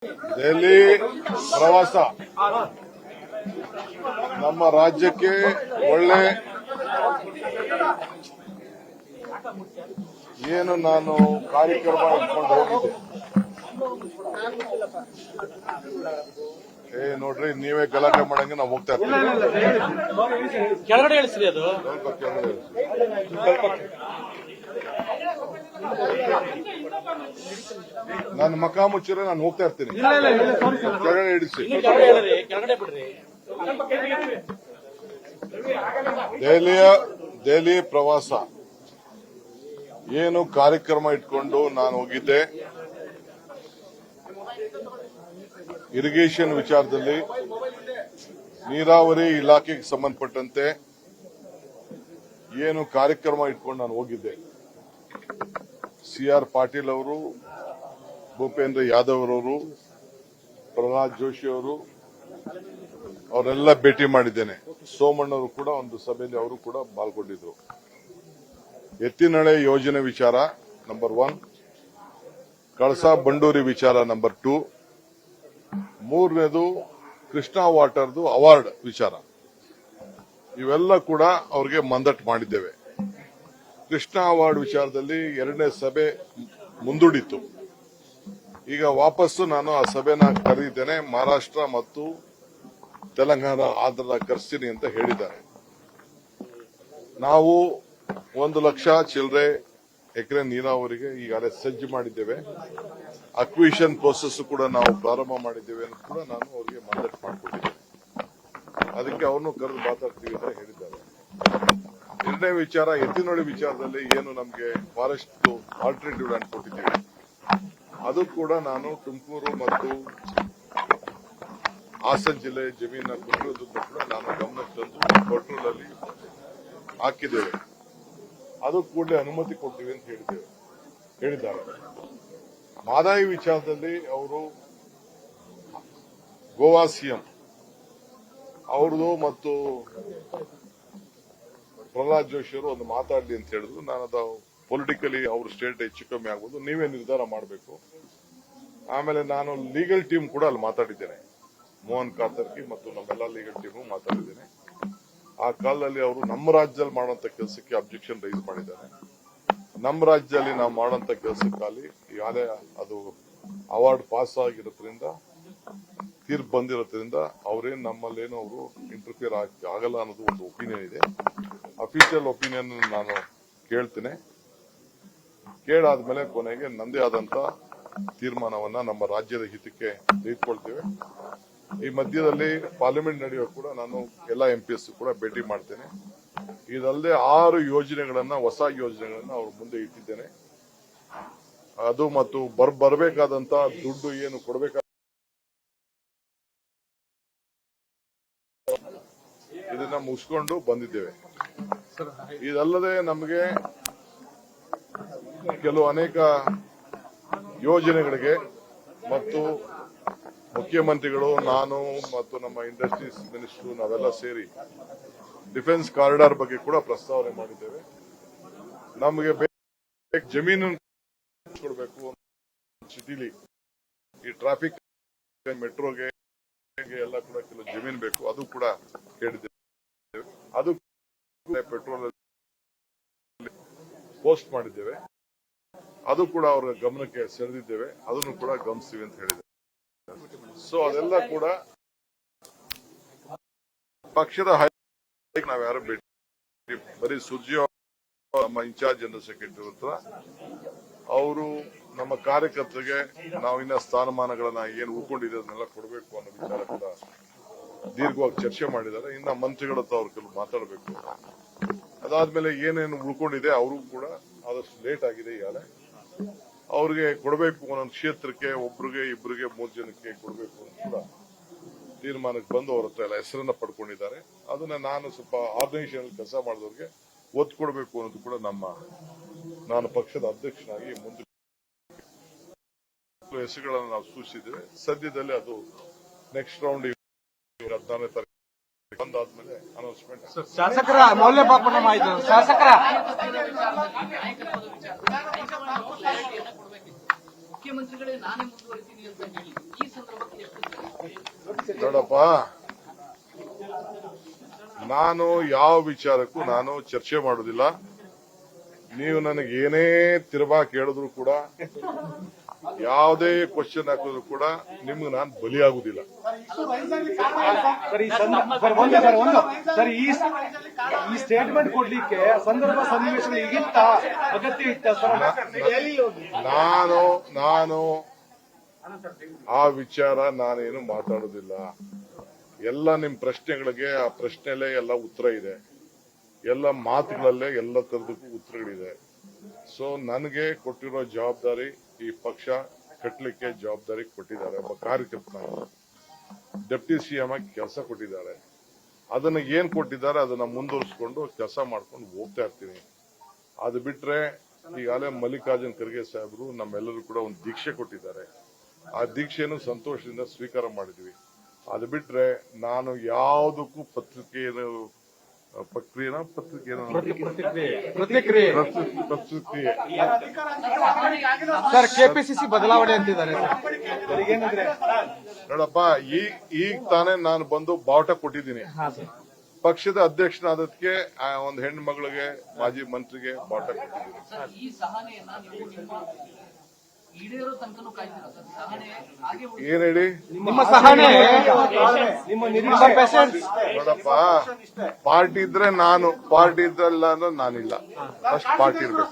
ದೆಹಲಿ ಪ್ರವಾಸ ನಮ್ಮ ರಾಜ್ಯಕ್ಕೆ ಒಳ್ಳೆ ಏನು ನಾನು ಕಾರ್ಯಕ್ರಮ ಇಟ್ಕೊಂಡು ಹೋಗಿದ್ದೆ. ನೋಡ್ರಿ, ನೀವೇ ಗಲಾಟೆ ಮಾಡಂಗೆ ನಾವು ಹೋಗ್ತಾ ಇರ್ತೀವಿ. ಕೆಳಗಡೆ ಇಳಿಸ್ರಿ, ಅದು ಸ್ವಲ್ಪ ಕೆಳಗಡೆ ಇಳಿಸಿ. ನನ್ನ ಮಕ ಮುಚ್ಚಿದ್ರೆ ನಾನು ಹೋಗ್ತಾ ಇರ್ತೀನಿ. ಕೆಳಗಡೆ ಇಡಿಸಿ. ಕೆಳಗಡೆ ಬಿಡ್ರಿ. ದೆಹಲಿ ಪ್ರವಾಸ ಏನು ಕಾರ್ಯಕ್ರಮ ಇಟ್ಕೊಂಡು ನಾನು ಹೋಗಿದ್ದೆ. ಇರಿಗೇಷನ್ ವಿಚಾರದಲ್ಲಿ ನೀರಾವರಿ ಇಲಾಖೆಗೆ ಸಂಬಂಧಪಟ್ಟಂತೆ ಏನು ಕಾರ್ಯಕ್ರಮ ಇಟ್ಕೊಂಡು ನಾನು ಹೋಗಿದ್ದೆ. CR ಪಾಟೀಲ್ ಅವರು, ಭೂಪೇಂದ್ರ ಯಾದವ್ ಅವರು, ಪ್ರಹ್ಲಾದ್ ಜೋಶಿ ಅವರು, ಅವರೆಲ್ಲ ಭೇಟಿ ಮಾಡಿದ್ದೇನೆ. ಸೋಮಣ್ಣವರು ಕೂಡ ಒಂದು ಸಭೆಯಲ್ಲಿ ಅವರು ಕೂಡ ಪಾಲ್ಗೊಂಡಿದ್ರು. ಎತ್ತಿನಹೊಳೆ ಯೋಜನೆ ವಿಚಾರ ನಂಬರ್ 1, ಕಳಸಾ ಬಂಡೂರಿ ವಿಚಾರ ನಂಬರ್ 2, ಮೂರನೇದು ಕೃಷ್ಣಾ ವಾಟರ್ದು ಅವಾರ್ಡ್ ವಿಚಾರ. ಇವೆಲ್ಲ ಕೂಡ ಅವ್ರಿಗೆ ಮಂದಟ್ ಮಾಡಿದ್ದೇವೆ. ಕೃಷ್ಣಾ ಅವಾರ್ಡ್ ವಿಚಾರದಲ್ಲಿ 2ನೇ ಸಭೆ ಮುಂದೂಡಿತ್ತು. ಈಗ ವಾಪಸ್ಸು ನಾನು ಆ ಸಭೆನ ಕರೆದಿದ್ದೇನೆ. ಮಹಾರಾಷ್ಟ್ರ ಮತ್ತು ತೆಲಂಗಾಣ, ಆಂಧ್ರದ ಕರೆಸ್ತೀನಿ ಅಂತ ಹೇಳಿದ್ದಾರೆ. ನಾವು 1 ಲಕ್ಷ ಚಿಲ್ಲರೆ ಎಕರೆ ನೀರಾವರಿಗೆ ಈಗಾಗಲೇ ಸಜ್ಜು ಮಾಡಿದ್ದೇವೆ. ಅಕ್ವಿಷನ್ ಪ್ರೋಸೆಸ್ ಕೂಡ ನಾವು ಪ್ರಾರಂಭ ಮಾಡಿದ್ದೇವೆ ಅಂತ ಕೂಡ ನಾನು ಅವರಿಗೆ ಮಂದಟ್ ಮಾಡಿಕೊಟ್ಟಿದ್ದೇನೆ. ಅದಕ್ಕೆ ಅವನು ಕರೆದು ಮಾತಾಡ್ತೀವಿ ಅಂತ ಹೇಳಿದ್ದಾರೆ. 2ನೇ ವಿಚಾರ, ಎತ್ತಿನಹೊಳೆ ವಿಚಾರದಲ್ಲಿ ಏನು ನಮಗೆ ಫಾರೆಸ್ಟ್ ಆಲ್ಟರ್ನೇಟಿವ್ ಲ್ಯಾಂಡ್ ಕೊಟ್ಟಿದ್ದೀವಿ, ಅದು ಕೂಡ ನಾನು ತುಮಕೂರು ಮತ್ತು ಹಾಸನ ಜಿಲ್ಲೆ ಜಮೀನ ಕೊಟ್ಟಿರೋದನ್ನು ಕೂಡ ನಾನು ಗಮನಕ್ಕೆ ತಂದು ಪೆಟ್ರೋಲ್ ಅಲ್ಲಿ ಹಾಕಿದ್ದೇವೆ. ಅದು ಕೂಡಲೇ ಅನುಮತಿ ಕೊಡ್ತೀವಿ ಅಂತ ಹೇಳಿದ್ದಾರೆ. ಮಾದಾಯಿ ವಿಚಾರದಲ್ಲಿ ಅವರು ಗೋವಾ ಸಿಎಂ ಅವ್ರದ್ದು ಮತ್ತು ಪ್ರಹ್ಲಾದ್ ಜೋಶಿ ಅವರು ಒಂದು ಮಾತಾಡಲಿ ಅಂತ ಹೇಳಿದ್ರು. ನಾನು ಅದು ಪೊಲಿಟಿಕಲಿ ಅವ್ರ ಸ್ಟೇಟ್ ಹೆಚ್ಚು ಕಮ್ಮಿ ಆಗ್ಬೋದು, ನೀವೇ ನಿರ್ಧಾರ ಮಾಡಬೇಕು. ಆಮೇಲೆ ನಾನು ಲೀಗಲ್ ಟೀಮ್ ಕೂಡ ಅಲ್ಲಿ ಮಾತಾಡಿದ್ದೇನೆ. ಮೋಹನ್ ಕಾತರ್ಕಿ ಮತ್ತು ನಮ್ಮೆಲ್ಲ ಲೀಗಲ್ ಟೀಮು ಮಾತಾಡಿದ್ದೇನೆ. ಆ ಕಾಲದಲ್ಲಿ ಅವರು ನಮ್ಮ ರಾಜ್ಯದಲ್ಲಿ ಮಾಡುವಂತ ಕೆಲಸಕ್ಕೆ ಅಬ್ಜೆಕ್ಷನ್ ರೈಸ್ ಮಾಡಿದ್ದಾರೆ. ನಮ್ಮ ರಾಜ್ಯದಲ್ಲಿ ನಾವು ಮಾಡುವಂತ ಕೆಲಸಕ್ಕಾಗಿ ಈಗಾಗಲೇ ಅದು ಅವಾರ್ಡ್ ಪಾಸ್ ಆಗಿರೋದ್ರಿಂದ, ತೀರ್ಪು ಬಂದಿರೋದ್ರಿಂದ ಅವರೇನು ನಮ್ಮಲ್ಲೇನು ಅವರು ಇಂಟರ್ಫಿಯರ್ ಆಗಲ್ಲ ಅನ್ನೋದು ಒಂದು ಒಪಿನಿಯನ್ ಇದೆ. ಅಫಿಷಿಯಲ್ ಒಪಿನಿಯನ್ ನಾನು ಕೇಳ್ತೇನೆ. ಕೇಳಾದ್ಮೇಲೆ ಕೊನೆಗೆ ನಂದೇ ಆದಂತ ತೀರ್ಮಾನವನ್ನ ನಮ್ಮ ರಾಜ್ಯದ ಹಿತಕ್ಕೆ ತೆಗೆದುಕೊಳ್ತೇವೆ. ಈ ಮಧ್ಯದಲ್ಲಿ ಪಾರ್ಲಿಮೆಂಟ್ ನಡೆಯುವ ಕೂಡ ನಾನು ಎಲ್ಲ MPS ಕೂಡ ಭೇಟಿ ಮಾಡ್ತೇನೆ. ಇದಲ್ಲದೆ 6 ಯೋಜನೆಗಳನ್ನ, ಹೊಸ ಯೋಜನೆಗಳನ್ನ ಅವ್ರ ಮುಂದೆ ಇಟ್ಟಿದ್ದೇನೆ. ಅದು ಮತ್ತು ಬರಬೇಕಾದಂತ ದುಡ್ಡು ಏನು ಕೊಡಬೇಕಾದ ಇದನ್ನ ಮುಗಿಸ್ಕೊಂಡು ಬಂದಿದ್ದೇವೆ. ಇದಲ್ಲದೆ ನಮಗೆ ಕೆಲವು ಅನೇಕ ಯೋಜನೆಗಳಿಗೆ ಮತ್ತು ಮುಖ್ಯಮಂತ್ರಿಗಳು, ನಾನು ಮತ್ತು ನಮ್ಮ ಇಂಡಸ್ಟ್ರೀಸ್ ಮಿನಿಸ್ಟರ್ ನಾವೆಲ್ಲ ಸೇರಿ ಡಿಫೆನ್ಸ್ ಕಾರಿಡಾರ್ ಬಗ್ಗೆ ಕೂಡ ಪ್ರಸ್ತಾವನೆ ಮಾಡಿದ್ದೇವೆ. ನಮಗೆ ಜಮೀನು ಕೊಡಬೇಕು ಸಿಟಿಲಿ, ಈ ಟ್ರಾಫಿಕ್ ಮೆಟ್ರೋಗೆ ಎಲ್ಲ ಕೂಡ ಕೆಲವು ಜಮೀನು ಬೇಕು, ಅದು ಕೂಡ ಕೇಳಿದ್ದೇವೆ. ಅದು ಪೆಟ್ರೋಲ್ ಪೋಸ್ಟ್ ಮಾಡಿದ್ದೇವೆ, ಅದು ಕೂಡ ಅವರ ಗಮನಕ್ಕೆ ಸೆಳೆದಿದ್ದೇವೆ. ಅದನ್ನು ಕೂಡ ಗಮನಿಸ್ತೀವಿ ಅಂತ ಹೇಳಿದ್ದೇವೆ. ಸೊ ಅದೆಲ್ಲ ಕೂಡ ಪಕ್ಷದ ನಾವ್ಯಾರು ಭೇಟಿ, ಬರೀ ಸುರ್ಜಿಯೋ ನಮ್ಮ ಇನ್ಚಾರ್ಜ್ ಜನರಲ್ ಸೆಕ್ರೆಟರಿ ಹತ್ರ ಅವರು ನಮ್ಮ ಕಾರ್ಯಕರ್ತರಿಗೆ ನಾವಿನ್ನ ಸ್ಥಾನಮಾನಗಳನ್ನ ಏನು ಉಳ್ಕೊಂಡಿದೆ ಅದನ್ನೆಲ್ಲ ಕೊಡಬೇಕು ಅನ್ನೋ ವಿಚಾರ ಕೂಡ ದೀರ್ಘವಾಗಿ ಚರ್ಚೆ ಮಾಡಿದ್ದಾರೆ. ಇನ್ನ ಮಂತ್ರಿಗಳ ಹತ್ರ ಅವ್ರ ಕೆಲವು ಮಾತಾಡಬೇಕು. ಅದಾದ್ಮೇಲೆ ಏನೇನು ಉಳ್ಕೊಂಡಿದೆ ಅವರು ಕೂಡ ಆದಷ್ಟು ಲೇಟ್ ಆಗಿದೆ. ಈಗಾಗಲೇ ಅವ್ರಿಗೆ ಕೊಡಬೇಕು, ಒಂದೊಂದು ಕ್ಷೇತ್ರಕ್ಕೆ ಒಬ್ರಿಗೆ, ಇಬ್ಬರಿಗೆ, 3 ಜನಕ್ಕೆ ಕೊಡಬೇಕು ಅಂತ ಕೂಡ ತೀರ್ಮಾನಕ್ಕೆ ಬಂದು ಅವ್ರ ಹತ್ರ ಎಲ್ಲ ಹೆಸರನ್ನ ಪಡ್ಕೊಂಡಿದ್ದಾರೆ. ಅದನ್ನ ನಾನು ಸ್ವಲ್ಪ ಆರ್ಗನೈಸೇಷನ್ ಕೆಲಸ ಮಾಡಿದವ್ರಿಗೆ ಒತ್ತು ಕೊಡಬೇಕು ಅನ್ನೋದು ಕೂಡ ನಾನು ಪಕ್ಷದ ಅಧ್ಯಕ್ಷನಾಗಿ ಮುಂದೆ ಹೆಸರುಗಳನ್ನು ನಾವು ಸೂಚಿಸಿದ್ದೇವೆ. ಸದ್ಯದಲ್ಲೇ ಅದು ನೆಕ್ಸ್ಟ್ ರೌಂಡ್ 14ನೇ ತಾರೀಕು ಬಂದಾದ್ಮೇಲೆ ಅನೌನ್ಸ್ಮೆಂಟ್. ಶಾಸಕರ ಮೌಲ್ಯಮಾಪನ ಮಾಡಿದ್ರು. ಶಾಸಕರ ಮುಖ್ಯಮಂತ್ರಿಗಳೇ ನಾನೇ ಮುಂದುವರಿತೀನಿ ಅಂತ ಹೇಳಿ ಈ ನೋಡಪ್ಪ, ನಾನು ಯಾವ ವಿಚಾರಕ್ಕೂ ನಾನು ಚರ್ಚೆ ಮಾಡುದಿಲ್ಲ. ನೀವು ನನಗೆ ಏನೇ ತಿರುಬಾಕ್ ಹೇಳಿದ್ರು ಕೂಡ, ಯಾವುದೇ ಕ್ವಶನ್ ಹಾಕಿದ್ರು ಕೂಡ ನಿಮ್ಗೆ ನಾನು ಬಲಿಯಾಗುದಿಲ್ಲ. ಸರ್, ಈ ಸ್ಟೇಟ್ಮೆಂಟ್ ಕೊಡ್ಲಿಕ್ಕೆ ಸಂದರ್ಭ ಸನ್ನಿವೇಶಗಳು ಈಗಿತ್ತ ಅಗತ್ಯ ಇತ್ತ ಸರ್? ನಾನು ಆ ವಿಚಾರ ನಾನೇನು ಮಾತಾಡುದಿಲ್ಲ. ಎಲ್ಲ ನಿಮ್ ಪ್ರಶ್ನೆಗಳಿಗೆ ಆ ಪ್ರಶ್ನೆಲೇ ಎಲ್ಲ ಉತ್ತರ ಇದೆ, ಎಲ್ಲ ಮಾತುಗಳಲ್ಲೇ ಎಲ್ಲ ತರದಕ್ಕೂ ಉತ್ತರಗಳಿದೆ. ಸೊ ನನಗೆ ಕೊಟ್ಟಿರೋ ಜವಾಬ್ದಾರಿ, ಈ ಪಕ್ಷ ಕಟ್ಟಲಿಕ್ಕೆ ಜವಾಬ್ದಾರಿ ಕೊಟ್ಟಿದ್ದಾರೆ. ಒಬ್ಬ ಕಾರ್ಯಕರ್ತ, ಡೆಪ್ಟಿ ಸಿಎಂ ಆಗಿ ಕೆಲಸ ಕೊಟ್ಟಿದ್ದಾರೆ. ಅದನ್ನ ಏನ್ ಕೊಟ್ಟಿದ್ದಾರೆ ಅದನ್ನ ಮುಂದುವರಿಸಿಕೊಂಡು ಕೆಲಸ ಮಾಡ್ಕೊಂಡು ಹೋಗ್ತಾ ಇರ್ತೀನಿ. ಅದು ಬಿಟ್ರೆ ಈಗಾಗಲೇ ಮಲ್ಲಿಕಾರ್ಜುನ್ ಖರ್ಗೆ ಸಾಹೇಬರು ನಮ್ಮೆಲ್ಲರೂ ಕೂಡ ಒಂದು ದೀಕ್ಷೆ ಕೊಟ್ಟಿದ್ದಾರೆ. ಆ ದೀಕ್ಷೆಯನ್ನು ಸಂತೋಷದಿಂದ ಸ್ವೀಕಾರ ಮಾಡಿದ್ವಿ. ಅದು ಬಿಟ್ರೆ ನಾನು ಯಾವುದಕ್ಕೂ ಪ್ರತಿಕ್ರಿಯೆ ಸರ್, ಕೆಪಿಸಿಸಿ ಬದಲಾವಣೆ ಅಂತಿದ್ದಾರೆ. ನೋಡಪ್ಪ, ಈಗ ತಾನೇ ನಾನು ಬಂದು ಬಾವುಟ ಕೊಟ್ಟಿದ್ದೀನಿ. ಪಕ್ಷದ ಅಧ್ಯಕ್ಷನಾದಕ್ಕೆ ಒಂದು ಹೆಣ್ಣು ಮಗಳಿಗೆ, ಮಾಜಿ ಮಂತ್ರಿಗೆ ಬಾವುಟ ಕೊಟ್ಟಿದ್ದೀನಿ. ಈ ಸಹನೆಯನ್ನ ನೀವು ನಿಮ್ಮ ಈಡೇರೋ ತನಕನೂ ಕಾಯ್ತೀರಾ ಸರ್? ಸಹನೆ ಹಾಗೆ ಏನ್ ಹೇಳಿ? ನಿಮ್ಮ ಸಹನೆ, ನೋಡಪ್ಪ, ಪಾರ್ಟಿ ಇದ್ರೆ ನಾನು, ಪಾರ್ಟಿ ಇದ್ರಲ್ಲ ಅಂದ್ರೆ ನಾನಿಲ್ಲ. ಫಸ್ಟ್ ಪಾರ್ಟಿ ಇರ್ಬೇಕು.